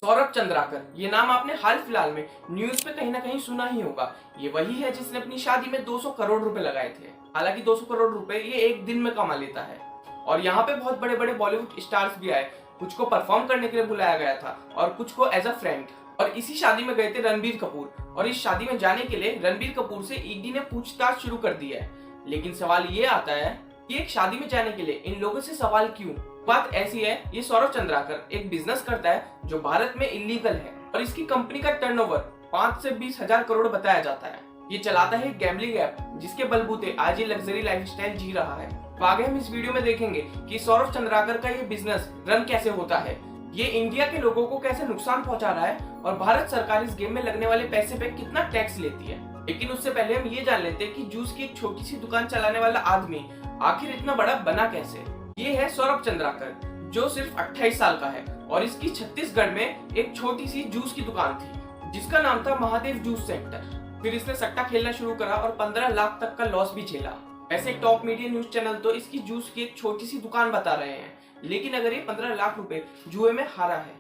सौरभ चंद्राकर, ये नाम आपने हाल फिलहाल में न्यूज पे कहीं ना कहीं सुना ही होगा। ये वही है जिसने अपनी शादी में 200 करोड़ रुपए लगाए थे। हालांकि 200 करोड़ रुपए ये एक दिन में कमा लेता है। और यहाँ पे बहुत बड़े बड़े बॉलीवुड स्टार्स भी आए। कुछ को परफॉर्म करने के लिए बुलाया गया था और कुछ को एज अ फ्रेंड। और इसी शादी में गए थे रणबीर कपूर। और इस शादी में जाने के लिए रणबीर कपूर से ईडी ने पूछताछ शुरू कर दी है। लेकिन सवाल ये आता है कि एक शादी में जाने के लिए इन लोगों से सवाल क्यों? बात ऐसी है, ये सौरभ चंद्राकर एक बिजनेस करता है जो भारत में इलीगल है और इसकी कंपनी का टर्नओवर 5 से 20 हजार करोड़ बताया जाता है। ये चलाता है गैम्बलिंग ऐप जिसके बलबूते आज ये लग्जरी लाइफस्टाइल जी रहा है। तो आगे हम इस वीडियो में देखेंगे कि सौरभ चंद्राकर का ये बिजनेस रन कैसे होता है, ये इंडिया के लोगों को कैसे नुकसान पहुंचा रहा है और भारत सरकार इस गेम में लगने वाले पैसे पे कितना टैक्स लेती है। लेकिन उससे पहले हम ये जान लेते हैं कि जूस की एक छोटी सी दुकान चलाने वाला आदमी आखिर इतना बड़ा बना कैसे। ये है सौरभ चंद्राकर, जो सिर्फ 28 साल का है और इसकी छत्तीसगढ़ में एक छोटी सी जूस की दुकान थी जिसका नाम था महादेव जूस सेंटर। फिर इसने सट्टा खेलना शुरू करा और 15 लाख तक का लॉस भी झेला। ऐसे टॉप मीडिया न्यूज चैनल तो इसकी जूस की एक छोटी सी दुकान बता रहे हैं, लेकिन अगर ये 15 लाख रुपए जुए में हारा है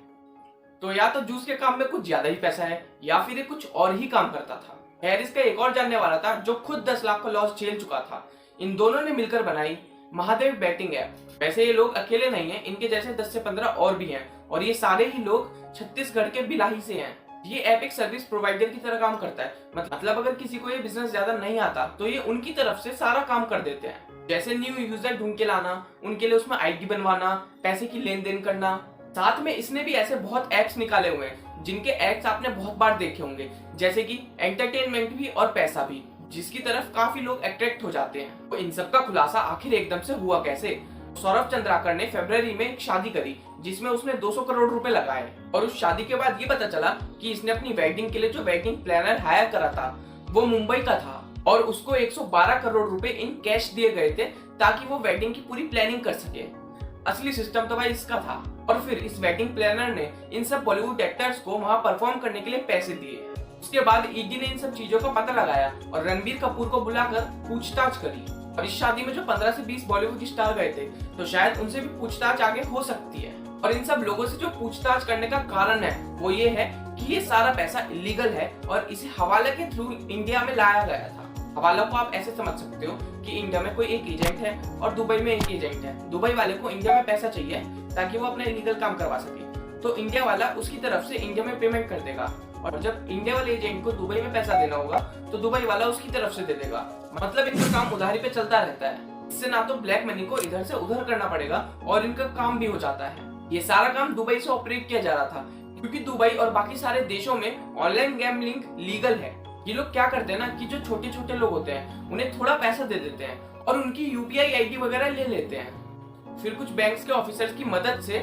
तो या तो जूस के काम में कुछ ज्यादा ही पैसा है या फिर ये कुछ और ही काम करता था। हैरिस का एक और जानने वाला था जो खुद 10 लाख का लॉस झेल चुका था। इन दोनों ने मिलकर बनाई महादेव बैटिंग ऐप। वैसे ये लोग अकेले नहीं हैं, इनके जैसे 10 से 15 और भी हैं और ये सारे ही लोग छत्तीसगढ़ के बिलाही से हैं। ये ऐप एक सर्विस प्रोवाइडर की तरह काम करता है। मतलब अगर किसी को ये बिजनेस ज्यादा नहीं आता तो ये उनकी तरफ से सारा काम कर देते हैं, जैसे न्यू यूजर ढूंढ के लाना, उनके लिए उसमें आईडी बनवाना, पैसे की लेन देन करना। साथ में इसने भी ऐसे बहुत एप्स निकाले हुए हैं जिनके एड्स आपने बहुत बार देखे होंगे, जैसे कि एंटरटेनमेंट भी और पैसा भी, जिसकी तरफ काफी लोग अट्रैक्ट हो जाते हैं। तो इन सब का खुलासा आखिर एकदम से हुआ कैसे? सौरभ चंद्राकर ने फरवरी में एक शादी करी जिसमें उसने 200 करोड़ रुपए लगाए और उस शादी के बाद ये पता चला कि इसने अपनी वेडिंग के लिए जो वेडिंग प्लानर हायर करा था वो मुंबई का था और उसको 112 करोड़ रुपए इन कैश दिए गए थे ताकि वो वेडिंग की पूरी प्लानिंग कर सके। असली सिस्टम तो भाई इसका था। और फिर इस वेडिंग प्लानर ने इन सब बॉलीवुड एक्टर्स को वहां परफॉर्म करने के लिए पैसे दिए। उसके बाद ईडी ने इन सब चीजों का पता लगाया और रणबीर कपूर को बुलाकर पूछताछ करी। और इस शादी में जो 15 से 20 बॉलीवुड स्टार गए थे तो शायद उनसे भी पूछताछ आगे हो सकती है। और इन सब लोगों से जो पूछताछ करने का कारण है वो ये है कि ये सारा पैसा इलीगल है और इसे हवाले के थ्रू इंडिया में लाया गया था। हवाला को आप ऐसे समझ सकते हो कि इंडिया में कोई एक एजेंट है और दुबई में एक एजेंट है। दुबई वाले को इंडिया में पैसा चाहिए ताकि वो अपना इलीगल काम करवा सके, तो इंडिया वाला उसकी तरफ से इंडिया में पेमेंट कर देगा और जब इंडिया वाले एजेंट को दुबई में पैसा देना होगा तो दुबई वाला उसकी तरफ से दे देगा। मतलब इनका काम उधारी पे चलता रहता है। इससे ना तो ब्लैक मनी को इधर से उधर करना पड़ेगा और इनका काम भी हो जाता है। ये सारा काम दुबई से ऑपरेट किया जा रहा था क्योंकि दुबई और बाकी सारे देशों में ऑनलाइन गैम्बलिंग लीगल है। ये लोग क्या करते हैं ना कि जो छोटे छोटे लोग होते हैं उन्हें थोड़ा पैसा दे देते हैं और उनकी यूपीआई आईडी वगैरह ले लेते हैं। फिर कुछ बैंक्स के ऑफिसर्स की मदद से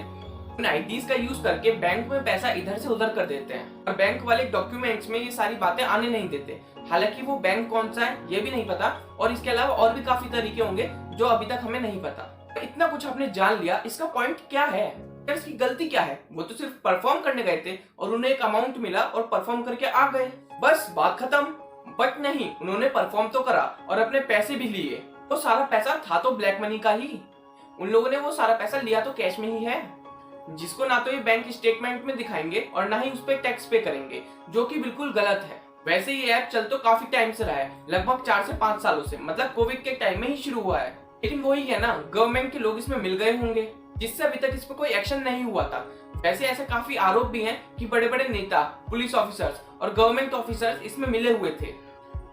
उन आईडीज का यूज करके बैंक में पैसा इधर से उधर कर देते हैं और बैंक वाले डॉक्यूमेंट्स में ये सारी बातें आने नहीं देते। हालांकि वो बैंक कौन सा है ये भी नहीं पता और इसके अलावा और भी काफी तरीके होंगे जो अभी तक हमें नहीं पता। तो इतना कुछ आपने जान लिया, इसका पॉइंट क्या है? इसकी गलती क्या है? वो तो सिर्फ परफॉर्म करने गए थे और उन्हें एक अमाउंट मिला और परफॉर्म करके आ गए, बस बात खत्म। बट नहीं, उन्होंने परफॉर्म तो करा और अपने पैसे भी लिए। तो सारा पैसा था तो ब्लैक मनी का ही। उन लोगों ने वो सारा पैसा लिया तो कैश में ही है, जिसको ना तो ये बैंक स्टेटमेंट में दिखाएंगे और ना ही उस पर टैक्स पे करेंगे, जो कि बिल्कुल गलत है। वैसे ये ऐप चल तो काफी टाइम से रहा है, लगभग 4 से 5 सालों से, मतलब कोविड के टाइम में ही शुरू हुआ है। लेकिन वही है ना, गवर्नमेंट के लोग इसमें मिल गए होंगे जिससे अभी तक इस पर कोई एक्शन नहीं हुआ था। वैसे ऐसे काफी आरोप भी हैं कि बड़े बड़े नेता, पुलिस ऑफिसर्स और गवर्नमेंट ऑफिसर्स इसमें मिले हुए थे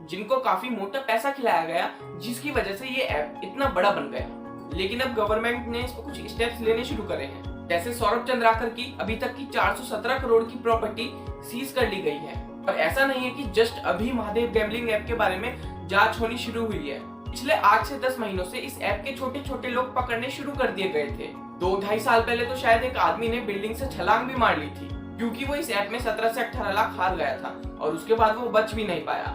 जिनको काफी मोटा पैसा खिलाया गया, जिसकी वजह से ये ऐप इतना बड़ा बन गया। लेकिन अब गवर्नमेंट ने इस पर कुछ स्टेप्स लेने शुरू करे हैं, जैसे सौरभ चंद्राकर की अभी तक की 417 करोड़ की प्रॉपर्टी सीज कर ली गई है। और ऐसा नहीं है कि जस्ट अभी महादेव गैम्बलिंग ऐप के बारे में जांच होनी शुरू हुई है। पिछले 8 से 10 महीनों से इस ऐप के छोटे छोटे लोग पकड़ने शुरू कर दिए गए थे। 2-2.5 साल पहले तो शायद एक आदमी ने बिल्डिंग से छलांग भी मार ली थी क्योंकि वो इस ऐप में 17 से 18 लाख हार गया था और उसके बाद वो बच भी नहीं पाया।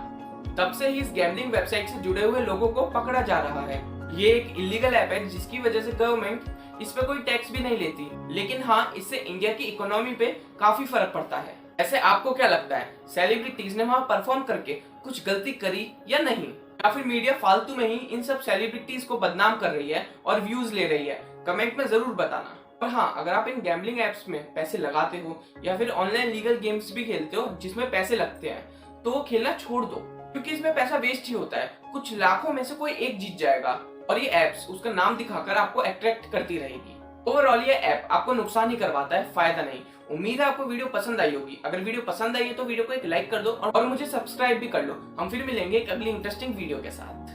तब से ही इस गैम्बलिंग वेबसाइट से जुड़े हुए लोगों को पकड़ा जा रहा है। ये एक इलीगल ऐप है जिसकी वजह से गवर्नमेंट इस पे कोई टैक्स भी नहीं लेती, लेकिन हाँ, इससे इंडिया की इकोनॉमी पे काफी फर्क पड़ता है। ऐसे आपको क्या लगता है, सेलिब्रिटीज ने वहां परफॉर्म करके कुछ गलती करी या नहीं, या फिर मीडिया फालतू में ही इन सब सेलिब्रिटीज को बदनाम कर रही है और व्यूज ले रही है? कमेंट में जरूर बताना। और हाँ, अगर आप इन गैम्बलिंग एप्स में पैसे लगाते हो या फिर ऑनलाइन लीगल गेम्स भी खेलते हो जिसमें पैसे लगते हैं, तो वो खेलना छोड़ दो, क्योंकि इसमें पैसा वेस्ट ही होता है। कुछ लाखों में से कोई एक जीत जाएगा और ये एप्स उसका नाम दिखाकर आपको अट्रैक्ट करती रहेगी। ओवरऑल ये ऐप आपको नुकसान ही करवाता है, फायदा नहीं। उम्मीद है आपको वीडियो पसंद आई होगी। अगर वीडियो पसंद आई है तो वीडियो को एक लाइक कर दो और मुझे सब्सक्राइब भी कर लो। हम फिर मिलेंगे एक अगली इंटरेस्टिंग वीडियो के साथ।